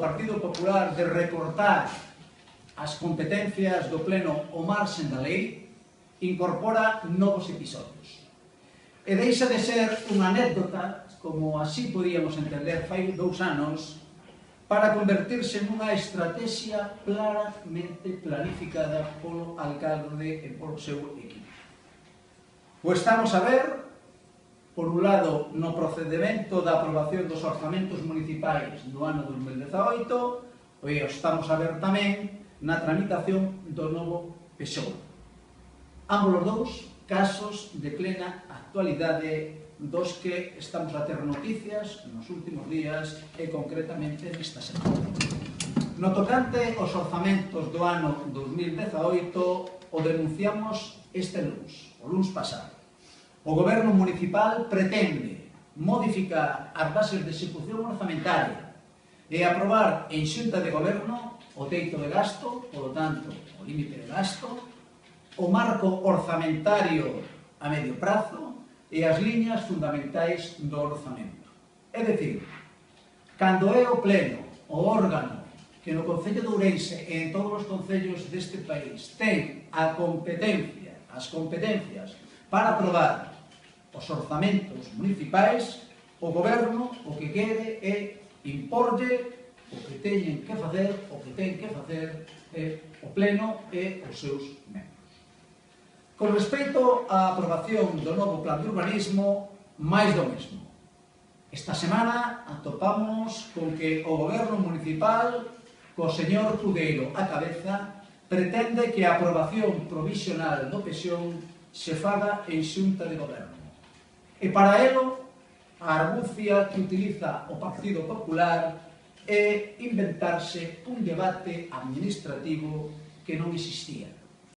Partido Popular de recortar as competencias do Pleno ao marxen da lei incorpora novos episodios. E deixa de ser unha anécdota, como así podíamos entender fai 2 anos, para convertirse nunha estrategia claramente planificada polo alcalde e polo seu equipo. O estamos a ver, por un lado, no procedimento da aprobación dos orzamentos municipais do ano 2018, e o estamos a ver tamén na tramitación do novo PSOE. Ambos os dous casos de plena actualidade dos que estamos a ter noticias nos últimos días e concretamente nesta semana. No tocante aos orzamentos do ano 2018, o denunciamos este luns, o luns pasado. O Goberno municipal pretende modificar as bases de execución orzamentaria e aprobar en Xunta de Goberno o teito de gasto, polo tanto, o límite de gasto, o marco orzamentario a medio prazo e as liñas fundamentais do orzamento. É dicir, cando é o Pleno, o órgano que no Concello de Ourense e en todos os concellos deste país ten a competencia, as competencias para aprobar os orzamentos municipais, o Goberno o que quere é imporlle o que teñen que facer, o que ten que facer o Pleno e os seus membros. Con respecto á aprobación do novo plan de urbanismo, máis do mesmo. Esta semana atopamos con que o Goberno municipal, co señor Cudeiro á cabeza, pretende que a aprobación provisional do PSOE se faga en Xunta de Goberno. E para elo, a argucia que utiliza o Partido Popular é inventarse un debate administrativo que non existía.